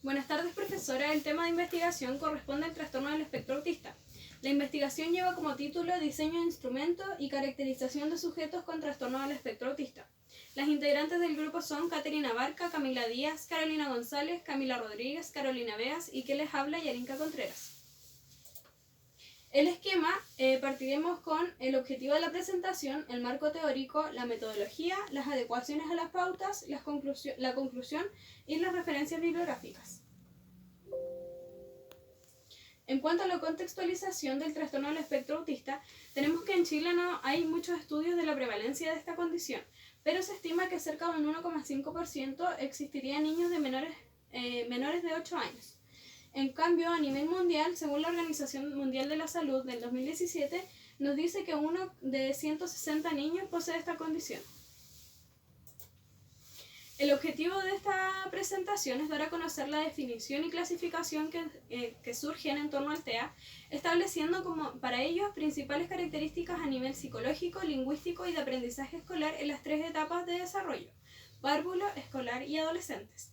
Buenas tardes, profesora. El tema de investigación corresponde al trastorno del espectro autista. La investigación lleva como título Diseño de instrumentos y caracterización de sujetos con trastorno del espectro autista. Las integrantes del grupo son Caterina Barca, Camila Díaz, Carolina González, Camila Rodríguez, Carolina Veas y que les habla Yarinka Contreras. El esquema, partiremos con el objetivo de la presentación, el marco teórico, la metodología, las adecuaciones a las pautas, la conclusión y las referencias bibliográficas. En cuanto a la contextualización del trastorno del espectro autista, tenemos que en Chile no hay muchos estudios de la prevalencia de esta condición, pero se estima que cerca de un 1,5% existiría niños de menores de 8 años. En cambio, a nivel mundial, según la Organización Mundial de la Salud del 2017, nos dice que 1 de 160 niños posee esta condición. El objetivo de esta presentación es dar a conocer la definición y clasificación que surgen en torno al TEA, estableciendo para ellos principales características a nivel psicológico, lingüístico y de aprendizaje escolar en las 3 etapas de desarrollo: párvulo, escolar y adolescentes.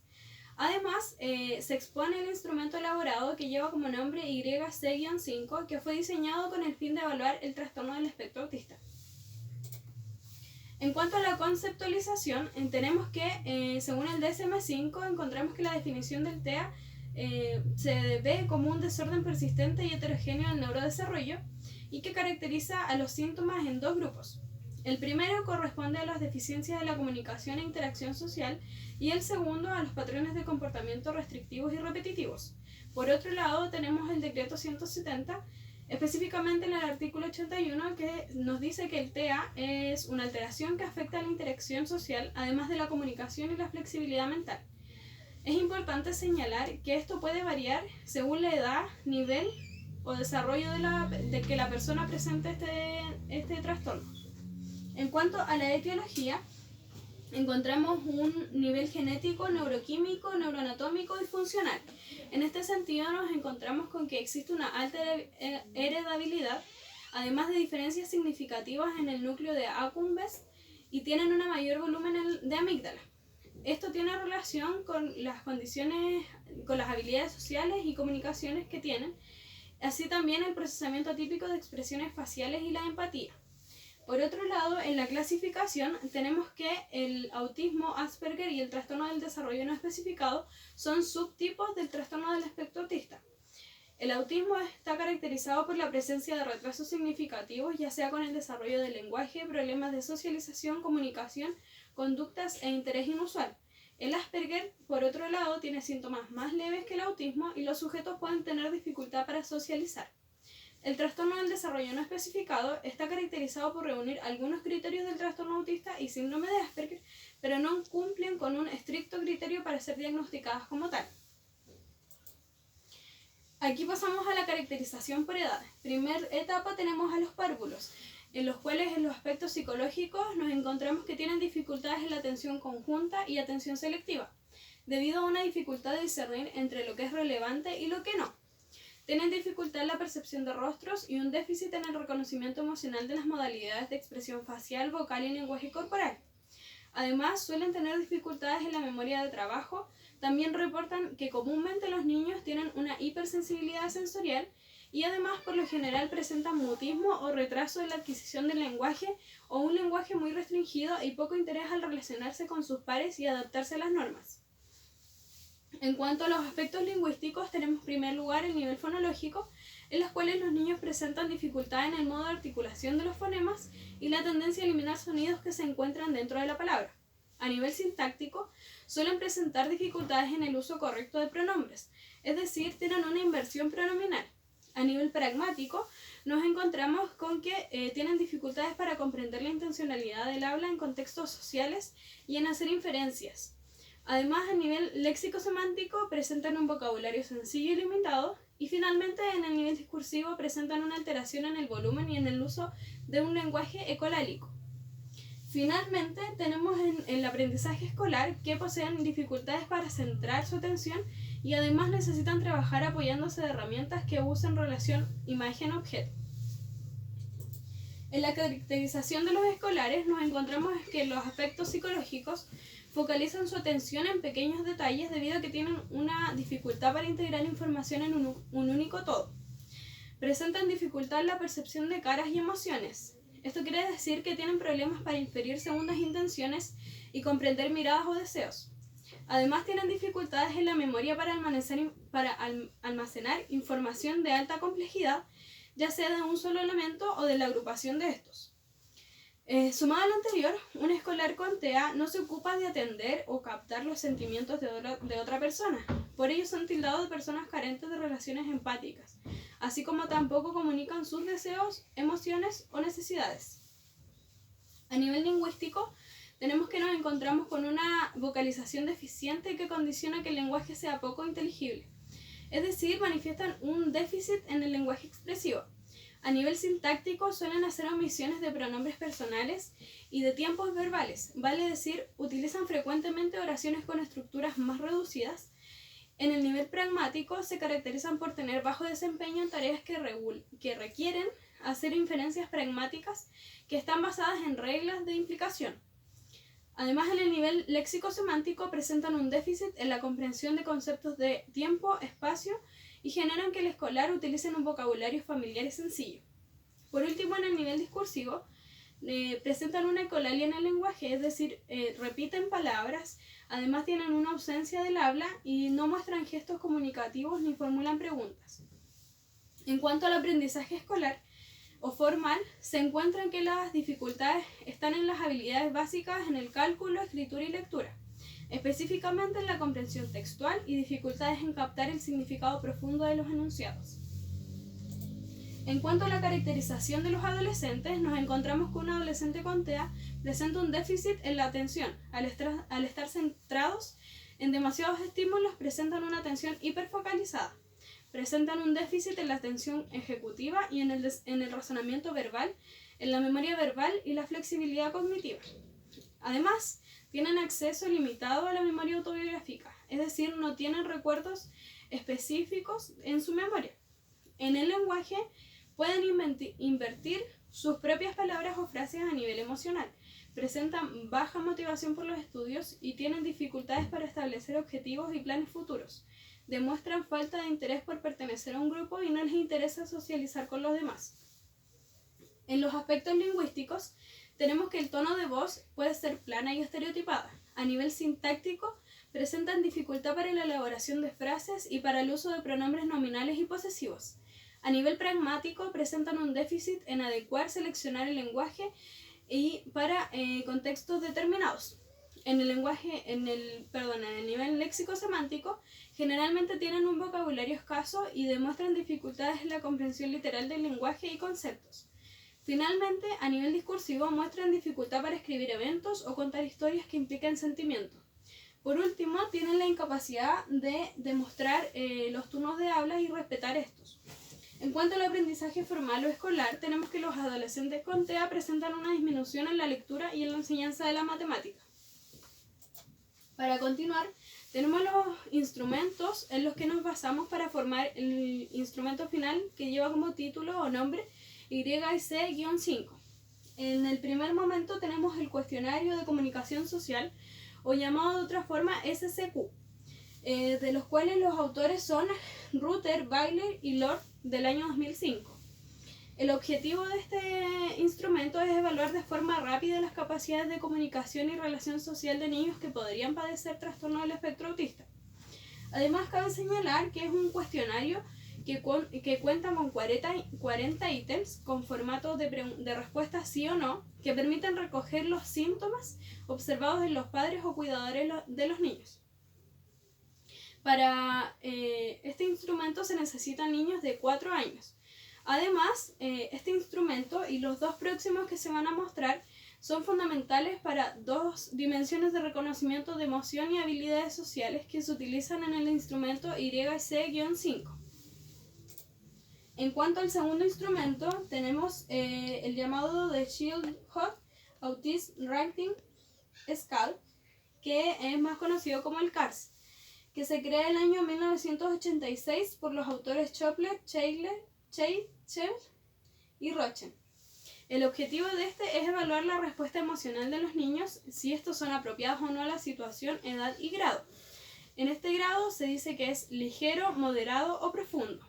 Además, se expone el instrumento elaborado que lleva como nombre YC-5, que fue diseñado con el fin de evaluar el trastorno del espectro autista. En cuanto a la conceptualización, tenemos que, según el DSM-5, encontramos que la definición del TEA se ve como un desorden persistente y heterogéneo del neurodesarrollo y que caracteriza a los síntomas en 2 grupos. El primero corresponde a las deficiencias de la comunicación e interacción social y el segundo a los patrones de comportamiento restrictivos y repetitivos. Por otro lado, tenemos el decreto 170, específicamente en el artículo 81, que nos dice que el TEA es una alteración que afecta a la interacción social, además de la comunicación y la flexibilidad mental. Es importante señalar que esto puede variar según la edad, nivel o desarrollo de que la persona presente este trastorno. En cuanto a la etiología, encontramos un nivel genético, neuroquímico, neuroanatómico y funcional. En este sentido nos encontramos con que existe una alta heredabilidad, además de diferencias significativas en el núcleo de accumbens y tienen un mayor volumen de amígdala. Esto tiene relación con las condiciones, con las habilidades sociales y comunicaciones que tienen, así también el procesamiento atípico de expresiones faciales y la empatía. Por otro lado, en la clasificación tenemos que el autismo, Asperger y el trastorno del desarrollo no especificado son subtipos del trastorno del espectro autista. El autismo está caracterizado por la presencia de retrasos significativos, ya sea con el desarrollo del lenguaje, problemas de socialización, comunicación, conductas e interés inusual. El Asperger, por otro lado, tiene síntomas más leves que el autismo y los sujetos pueden tener dificultad para socializar. El trastorno del desarrollo no especificado está caracterizado por reunir algunos criterios del trastorno autista y síndrome de Asperger, pero no cumplen con un estricto criterio para ser diagnosticadas como tal. Aquí pasamos a la caracterización por edades. Primera etapa tenemos a los párvulos, en los cuales en los aspectos psicológicos nos encontramos que tienen dificultades en la atención conjunta y atención selectiva, debido a una dificultad de discernir entre lo que es relevante y lo que no. Tienen dificultad en la percepción de rostros y un déficit en el reconocimiento emocional de las modalidades de expresión facial, vocal y lenguaje corporal. Además, suelen tener dificultades en la memoria de trabajo. También reportan que comúnmente los niños tienen una hipersensibilidad sensorial y además por lo general presentan mutismo o retraso en la adquisición del lenguaje o un lenguaje muy restringido y poco interés al relacionarse con sus pares y adaptarse a las normas. En cuanto a los aspectos lingüísticos, tenemos en primer lugar el nivel fonológico, en los cuales los niños presentan dificultad en el modo de articulación de los fonemas y la tendencia a eliminar sonidos que se encuentran dentro de la palabra. A nivel sintáctico, suelen presentar dificultades en el uso correcto de pronombres, es decir, tienen una inversión pronominal. A nivel pragmático, nos encontramos con que tienen dificultades para comprender la intencionalidad del habla en contextos sociales y en hacer inferencias. Además, a nivel léxico-semántico presentan un vocabulario sencillo y limitado, y finalmente en el nivel discursivo presentan una alteración en el volumen y en el uso de un lenguaje ecolálico. Finalmente, tenemos en el aprendizaje escolar que poseen dificultades para centrar su atención y además necesitan trabajar apoyándose de herramientas que usen relación imagen-objeto. En la caracterización de los escolares nos encontramos que los aspectos psicológicos focalizan su atención en pequeños detalles debido a que tienen una dificultad para integrar información en un único todo. Presentan dificultad en la percepción de caras y emociones. Esto quiere decir que tienen problemas para inferir segundas intenciones y comprender miradas o deseos. Además, tienen dificultades en la memoria para almacenar información de alta complejidad, ya sea de un solo elemento o de la agrupación de estos. Sumado a lo anterior, un escolar con TEA no se ocupa de atender o captar los sentimientos de otra persona. Por ello son tildados de personas carentes de relaciones empáticas, así como tampoco comunican sus deseos, emociones o necesidades. A nivel lingüístico, tenemos que nos encontramos con una vocalización deficiente que condiciona que el lenguaje sea poco inteligible. Es decir, manifiestan un déficit en el lenguaje expresivo. A nivel sintáctico suelen hacer omisiones de pronombres personales y de tiempos verbales, vale decir, utilizan frecuentemente oraciones con estructuras más reducidas. En el nivel pragmático se caracterizan por tener bajo desempeño en tareas que requieren hacer inferencias pragmáticas que están basadas en reglas de implicación. Además, en el nivel léxico-semántico presentan un déficit en la comprensión de conceptos de tiempo, espacio y generan que el escolar utilice un vocabulario familiar y sencillo. Por último, en el nivel discursivo, presentan una ecolalia en el lenguaje, es decir, repiten palabras, además tienen una ausencia del habla y no muestran gestos comunicativos ni formulan preguntas. En cuanto al aprendizaje escolar o formal, se encuentran que las dificultades están en las habilidades básicas en el cálculo, escritura y lectura, específicamente en la comprensión textual y dificultades en captar el significado profundo de los enunciados. En cuanto a la caracterización de los adolescentes, nos encontramos que un adolescente con TEA presenta un déficit en la atención. Al estar centrados en demasiados estímulos, presentan una atención hiperfocalizada. Presentan un déficit en la atención ejecutiva y en el razonamiento verbal, en la memoria verbal y la flexibilidad cognitiva. Además, tienen acceso limitado a la memoria autobiográfica, es decir, no tienen recuerdos específicos en su memoria. En el lenguaje, pueden invertir sus propias palabras o frases a nivel emocional, presentan baja motivación por los estudios y tienen dificultades para establecer objetivos y planes futuros. Demuestran falta de interés por pertenecer a un grupo y no les interesa socializar con los demás. En los aspectos lingüísticos, tenemos que el tono de voz puede ser plana y estereotipada. A nivel sintáctico, presentan dificultad para la elaboración de frases y para el uso de pronombres nominales y posesivos. A nivel pragmático, presentan un déficit en adecuar, seleccionar el lenguaje y para contextos determinados. En el nivel léxico-semántico, generalmente tienen un vocabulario escaso y demuestran dificultades en la comprensión literal del lenguaje y conceptos. Finalmente, a nivel discursivo, muestran dificultad para escribir eventos o contar historias que impliquen sentimientos. Por último, tienen la incapacidad de demostrar los turnos de habla y respetar estos. En cuanto al aprendizaje formal o escolar, tenemos que los adolescentes con TEA presentan una disminución en la lectura y en la enseñanza de la matemática. Para continuar, tenemos los instrumentos en los que nos basamos para formar el instrumento final que lleva como título o nombre YC-5. En el primer momento tenemos el cuestionario de comunicación social, o llamado de otra forma SCQ, de los cuales los autores son Ruther, Weiler y Lord del año 2005. El objetivo de este instrumento es evaluar de forma rápida las capacidades de comunicación y relación social de niños que podrían padecer trastorno del espectro autista. Además, cabe señalar que es un cuestionario que cuenta con 40 ítems con formato de respuesta sí o no, que permiten recoger los síntomas observados en los padres o cuidadores de los niños. Para este instrumento se necesitan niños de 4 años. Además, este instrumento y los dos próximos que se van a mostrar son fundamentales para 2 dimensiones de reconocimiento de emoción y habilidades sociales que se utilizan en el instrumento YC-5. En cuanto al segundo instrumento, tenemos el llamado de Childhood Autism Rating Scale, que es más conocido como el CARS, que se crea en el año 1986 por los autores Chopler, Cheichel y Rochen. El objetivo de este es evaluar la respuesta emocional de los niños, si estos son apropiados o no a la situación, edad y grado. En este grado se dice que es ligero, moderado o profundo.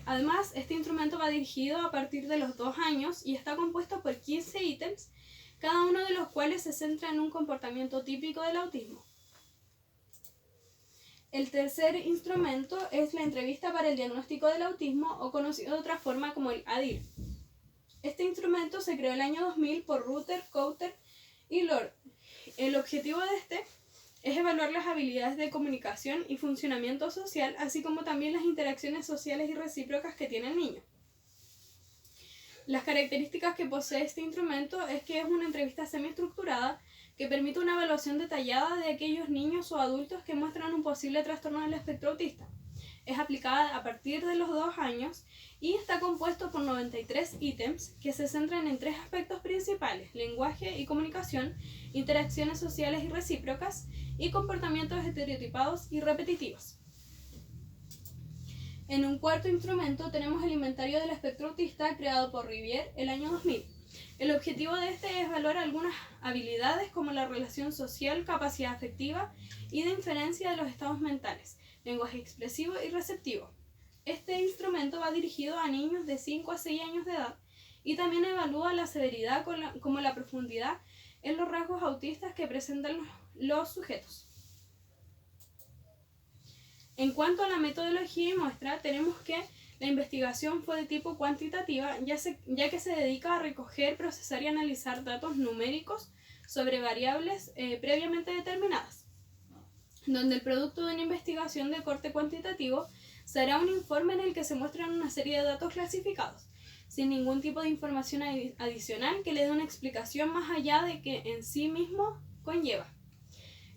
Además, este instrumento va dirigido a partir de los 2 años y está compuesto por 15 ítems, cada uno de los cuales se centra en un comportamiento típico del autismo. El tercer instrumento es la entrevista para el diagnóstico del autismo, o conocido de otra forma como el ADIR. Este instrumento se creó el año 2000 por Ruther, Couter y Lord. El objetivo de este es evaluar las habilidades de comunicación y funcionamiento social, así como también las interacciones sociales y recíprocas que tiene el niño. Las características que posee este instrumento es que es una entrevista semiestructurada que permite una evaluación detallada de aquellos niños o adultos que muestran un posible trastorno del espectro autista. Es aplicada a partir de los 2 años y está compuesto por 93 ítems que se centran en 3 aspectos principales: lenguaje y comunicación, interacciones sociales y recíprocas, y comportamientos estereotipados y repetitivos. En un cuarto instrumento tenemos el inventario del espectro autista, creado por Rivière el año 2000. El objetivo de este es evaluar algunas habilidades como la relación social, capacidad afectiva y de inferencia de los estados mentales, lenguaje expresivo y receptivo. Este instrumento va dirigido a niños de 5 a 6 años de edad y también evalúa la severidad como la profundidad en los rasgos autistas que presentan los sujetos. En cuanto a la metodología y muestra, tenemos que la investigación fue de tipo cuantitativa, ya que se dedica a recoger, procesar y analizar datos numéricos sobre variables previamente determinadas, donde el producto de una investigación de corte cuantitativo será un informe en el que se muestran una serie de datos clasificados, sin ningún tipo de información adicional que le dé una explicación más allá de que en sí mismo conlleva.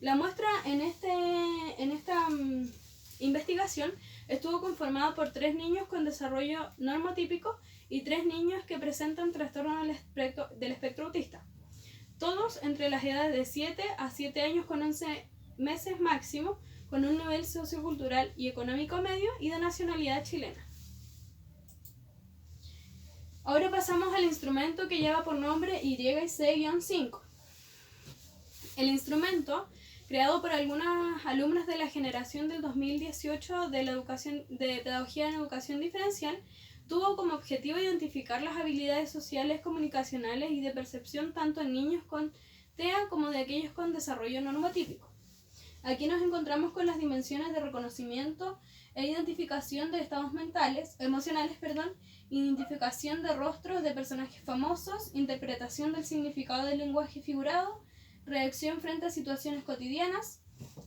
La muestra en esta investigación estuvo conformada por 3 niños con desarrollo normotípico y 3 niños que presentan trastorno del espectro autista, todos entre las edades de 7 a 7 años con 11 meses máximo, con un nivel sociocultural y económico medio y de nacionalidad chilena. Ahora pasamos al instrumento que lleva por nombre YC-5. El instrumento, creado por algunas alumnas de la generación del 2018 de Pedagogía en Educación Diferencial, tuvo como objetivo identificar las habilidades sociales, comunicacionales y de percepción tanto en niños con TEA como de aquellos con desarrollo normotípico. Aquí nos encontramos con las dimensiones de reconocimiento e identificación de estados emocionales, identificación de rostros de personajes famosos, interpretación del significado del lenguaje figurado, reacción frente a situaciones cotidianas,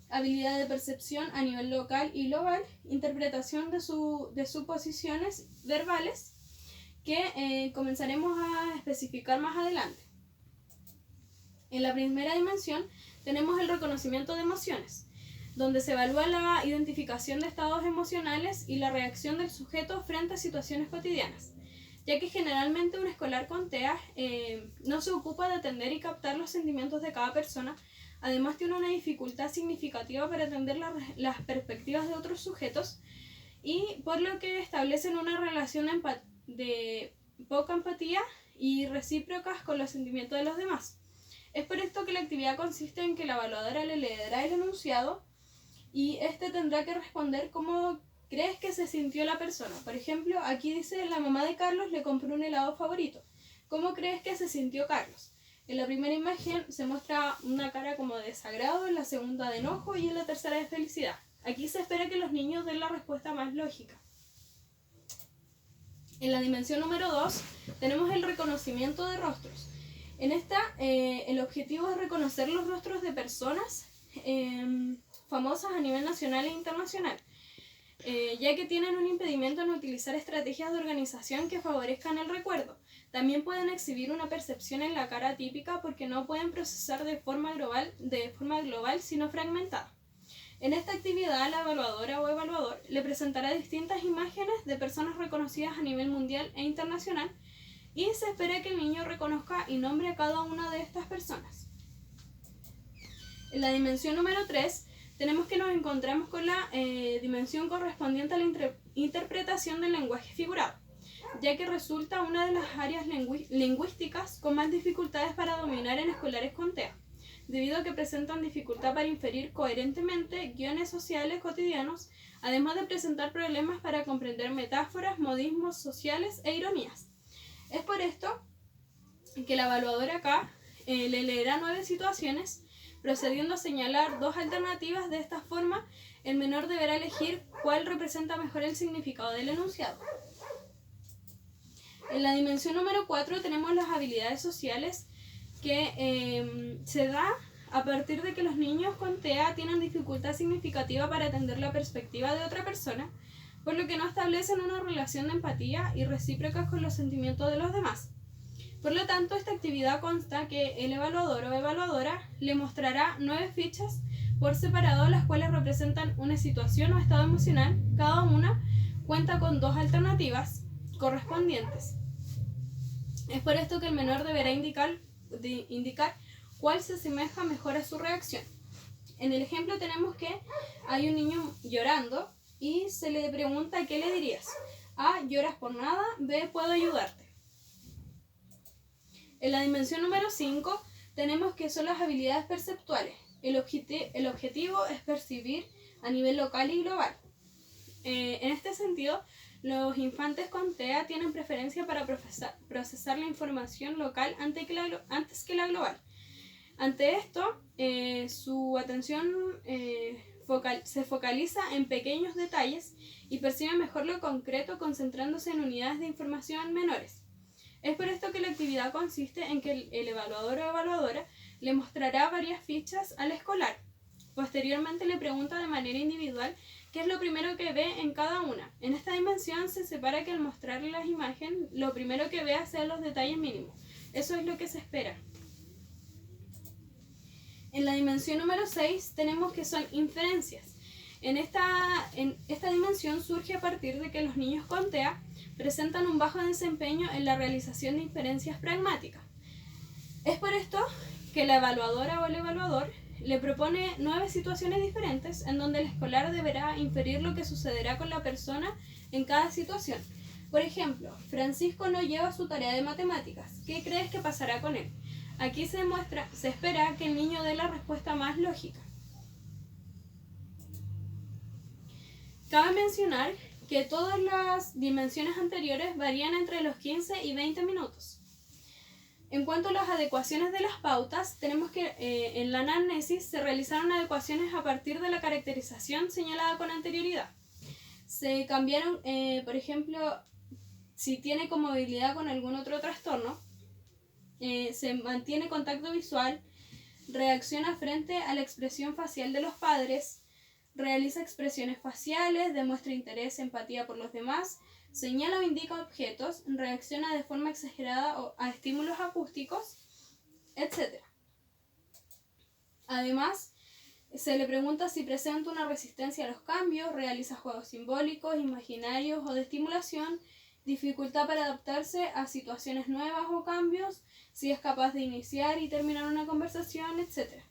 habilidad de percepción a nivel local y global, interpretación de suposiciones verbales, que comenzaremos a especificar más adelante. En la primera dimensión tenemos el reconocimiento de emociones, donde se evalúa la identificación de estados emocionales y la reacción del sujeto frente a situaciones cotidianas, ya que generalmente un escolar con TEA no se ocupa de atender y captar los sentimientos de cada persona. Además tiene una dificultad significativa para atender las perspectivas de otros sujetos, y por lo que establecen una relación de poca empatía y recíprocas con los sentimientos de los demás. Es por esto que la actividad consiste en que la evaluadora le leerá el enunciado y este tendrá que responder cómo crees que se sintió la persona. Por ejemplo, aquí dice: la mamá de Carlos le compró un helado favorito. ¿Cómo crees que se sintió Carlos? En la primera imagen se muestra una cara como de desagrado, en la segunda de enojo y en la tercera de felicidad. Aquí se espera que los niños den la respuesta más lógica. En la dimensión número 2 tenemos el reconocimiento de rostros. En esta, el objetivo es reconocer los rostros de personas famosas a nivel nacional e internacional, ya que tienen un impedimento en utilizar estrategias de organización que favorezcan el recuerdo. También pueden exhibir una percepción en la cara típica porque no pueden procesar de forma global, sino fragmentada. En esta actividad, la evaluadora o evaluador le presentará distintas imágenes de personas reconocidas a nivel mundial e internacional, y se espera que el niño reconozca y nombre a cada una de estas personas. En la dimensión número 3 tenemos que nos encontramos con la dimensión correspondiente a la interpretación del lenguaje figurado. ya que resulta una de las áreas lingüísticas con más dificultades para dominar en escolares con TEA, debido a que presentan dificultad para inferir coherentemente guiones sociales cotidianos, además de presentar problemas para comprender metáforas, modismos sociales e ironías. Es por esto que la evaluadora acá le leerá 9 situaciones, procediendo a señalar 2 alternativas. De esta forma, el menor deberá elegir cuál representa mejor el significado del enunciado. En la dimensión número 4 tenemos las habilidades sociales, que se da a partir de que los niños con TEA tienen dificultad significativa para entender la perspectiva de otra persona, por lo que no establecen una relación de empatía y recíproca con los sentimientos de los demás. Por lo tanto, esta actividad consta que el evaluador o evaluadora le mostrará 9 fichas por separado, las cuales representan una situación o estado emocional. Cada una cuenta con 2 alternativas correspondientes. Es por esto que el menor deberá indicar cuál se asemeja mejor a su reacción. En el ejemplo tenemos que hay un niño llorando y se le pregunta ¿qué le dirías? A. Lloras por nada. B. Puedo ayudarte. En la dimensión número 5 tenemos que son las habilidades perceptuales. El objetivo es percibir a nivel local y global. En este sentido, los infantes con TEA tienen preferencia para procesar la información local antes que la global. Ante esto, su atención se focaliza en pequeños detalles y percibe mejor lo concreto, concentrándose en unidades de información menores. Es por esto que la actividad consiste en que el evaluador o evaluadora le mostrará varias fichas al escolar. Posteriormente le pregunta de manera individual qué es lo primero que ve en cada una. En esta dimensión se separa que al mostrarle las imágenes, lo primero que vea sean los detalles mínimos. Eso es lo que se espera. En la dimensión número 6 tenemos que son inferencias. Esta dimensión surge a partir de que los niños con TEA presentan un bajo desempeño en la realización de inferencias pragmáticas. Es por esto que la evaluadora o el evaluador le propone 9 situaciones diferentes en donde el escolar deberá inferir lo que sucederá con la persona en cada situación. Por ejemplo, Francisco no lleva su tarea de matemáticas. ¿Qué crees que pasará con él? Aquí se espera que el niño dé la respuesta más lógica. Cabe mencionar que todas las dimensiones anteriores varían entre los 15 y 20 minutos. En cuanto a las adecuaciones de las pautas, tenemos que en la anamnesis se realizaron adecuaciones a partir de la caracterización señalada con anterioridad. Se cambiaron, por ejemplo, si tiene comorbilidad con algún otro trastorno, se mantiene contacto visual, reacciona frente a la expresión facial de los padres, realiza expresiones faciales, demuestra interés, empatía por los demás, señala o indica objetos, reacciona de forma exagerada a estímulos acústicos, etc. Además, se le pregunta si presenta una resistencia a los cambios, realiza juegos simbólicos, imaginarios o de estimulación, dificultad para adaptarse a situaciones nuevas o cambios, si es capaz de iniciar y terminar una conversación, etc.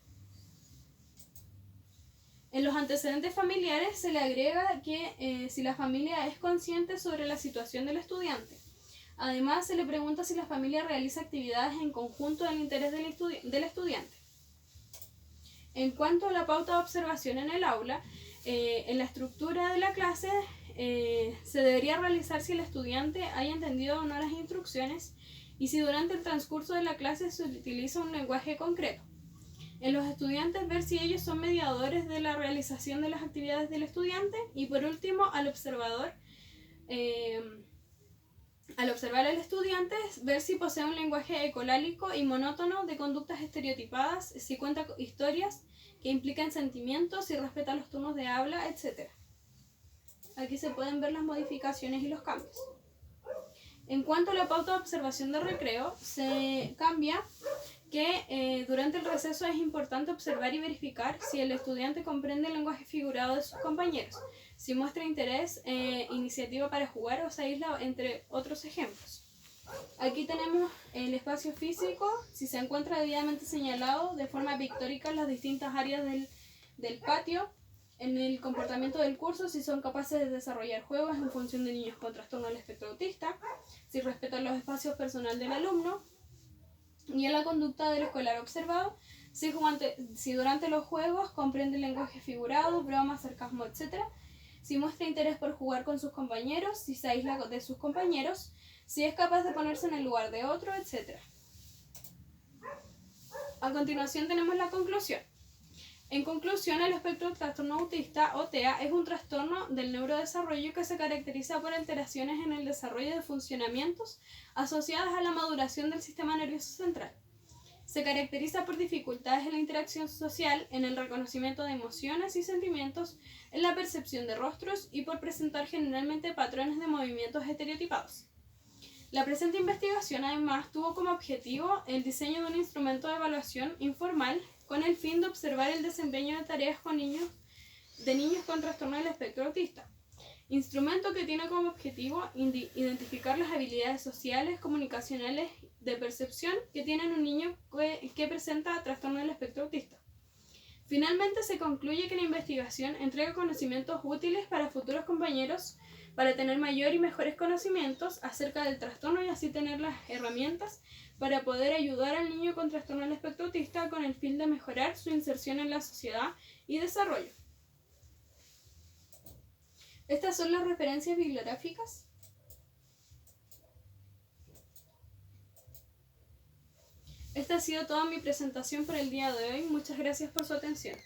En los antecedentes familiares se le agrega que si la familia es consciente sobre la situación del estudiante. Además, se le pregunta si la familia realiza actividades en conjunto del interés del estudiante. En cuanto a la pauta de observación en el aula, en la estructura de la clase se debería realizar si el estudiante haya entendido o no las instrucciones y si durante el transcurso de la clase se utiliza un lenguaje concreto. En los estudiantes, ver si ellos son mediadores de la realización de las actividades del estudiante. Y por último, al observar al estudiante, ver si posee un lenguaje ecolálico y monótono de conductas estereotipadas, si cuenta historias que implican sentimientos, si respeta los turnos de habla, etc. Aquí se pueden ver las modificaciones y los cambios. En cuanto a la pauta de observación de recreo, se cambia que durante el receso es importante observar y verificar si el estudiante comprende el lenguaje figurado de sus compañeros, si muestra interés, iniciativa para jugar o se aísla, entre otros ejemplos. Aquí tenemos el espacio físico, si se encuentra debidamente señalado de forma pictórica en las distintas áreas del patio, En el comportamiento del curso, si son capaces de desarrollar juegos en función de niños con trastorno del espectro autista, si respetan los espacios personales del alumno, y en la conducta del escolar observado, si durante los juegos comprende el lenguaje figurado, bromas, sarcasmo, etc., si muestra interés por jugar con sus compañeros, si se aísla de sus compañeros, si es capaz de ponerse en el lugar de otro, etc. A continuación tenemos la conclusión. En conclusión, el espectro del trastorno autista o TEA es un trastorno del neurodesarrollo que se caracteriza por alteraciones en el desarrollo de funcionamientos asociadas a la maduración del sistema nervioso central. Se caracteriza por dificultades en la interacción social, en el reconocimiento de emociones y sentimientos, en la percepción de rostros y por presentar generalmente patrones de movimientos estereotipados. La presente investigación además tuvo como objetivo el diseño de un instrumento de evaluación informal con el fin de observar el desempeño de tareas con niños con trastorno del espectro autista. Instrumento que tiene como objetivo identificar las habilidades sociales, comunicacionales, de percepción que tiene un niño que presenta trastorno del espectro autista. Finalmente se concluye que la investigación entrega conocimientos útiles para futuros compañeros para tener mayor y mejores conocimientos acerca del trastorno y así tener las herramientas para poder ayudar al niño con trastorno del espectro autista con el fin de mejorar su inserción en la sociedad y desarrollo. Estas son las referencias bibliográficas. Esta ha sido toda mi presentación por el día de hoy. Muchas gracias por su atención.